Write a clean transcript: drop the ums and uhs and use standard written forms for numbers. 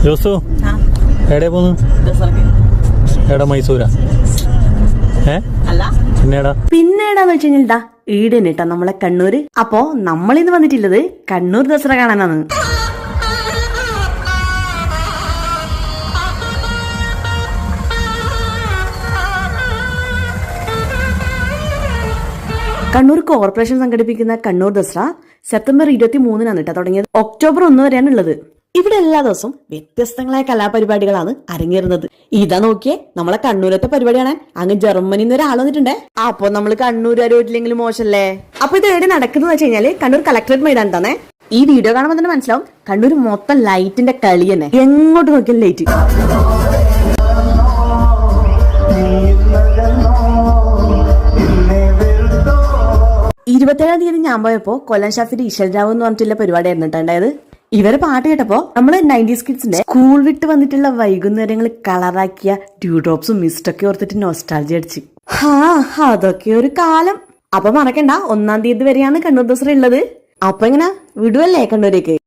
ജോസു എവിടെ പോന്നു? എടാ മൈസൂരാ? പിന്നേടാന്ന് വെച്ച് കഴിഞ്ഞാ ഈടനിട്ടാ നമ്മളെ കണ്ണൂര്. അപ്പോ നമ്മളിന്ന് വന്നിട്ടുള്ളത് കണ്ണൂർ ദസറ കാണാനാണ്. കണ്ണൂർ കോർപ്പറേഷൻ സംഘടിപ്പിക്കുന്ന കണ്ണൂർ ദസറ സെപ്റ്റംബർ 23-നാണ് കേട്ടോ തുടങ്ങിയത്. ഒക്ടോബർ 1 വരെയാണ് ഉള്ളത്. ഇവിടെ എല്ലാ ദിവസവും വ്യത്യസ്തങ്ങളായ കലാപരിപാടികളാണ് അരങ്ങേറുന്നത്. ഇതാ നോക്കിയേ, നമ്മളെ കണ്ണൂരത്തെ പരിപാടി കാണാൻ അങ്ങ് ജർമ്മനിന്ന് ഒരാൾ വന്നിട്ടുണ്ടേ. അപ്പൊ നമ്മള് കണ്ണൂരുകാരോട്ടില്ലെങ്കിലും മോശല്ലേ? അപ്പൊ ഇത് എവിടെ നടക്കുന്നത് വെച്ച് കഴിഞ്ഞാല് കണ്ണൂർ കളക്ടറേറ്റ് മൈതാനം തന്നെ. ഈ വീഡിയോ കാണുമ്പോൾ തന്നെ മനസ്സിലാവും കണ്ണൂർ മൊത്തം ലൈറ്റിന്റെ കളി തന്നെ. എങ്ങോട്ട് നോക്കിയാലും ലൈറ്റ്. 27-ാം തീയതി ഞാൻ പോയപ്പോ കൊല്ലം ഷാഫിന്റെ ഇശൽ രാവ് എന്ന് പറഞ്ഞിട്ടുള്ള പരിപാടി ആയിരുന്നു. ഇവരെ പാട്ട് കേട്ടപ്പോ നമ്മള് 90s കിഡ്സിന്റെ സ്കൂൾ വിട്ട് വന്നിട്ടുള്ള വൈകുന്നേരങ്ങൾ കളറാക്കിയ ഡ്യൂ ഡ്രോപ്സും മിസ്റ്റൊക്കെ ഓർത്തിട്ട് നൊസ്റ്റാൾജി അടിച്ച്. അതൊക്കെ ഒരു കാലം. അപ്പൊ മറക്കണ്ട, 1-ാം തീയതി വരെയാണ് കണ്ണൂർ ദസറ ഉള്ളത്. അപ്പൊ എങ്ങനെ വിടുവല്ലേ കണ്ണൂരേക്ക്?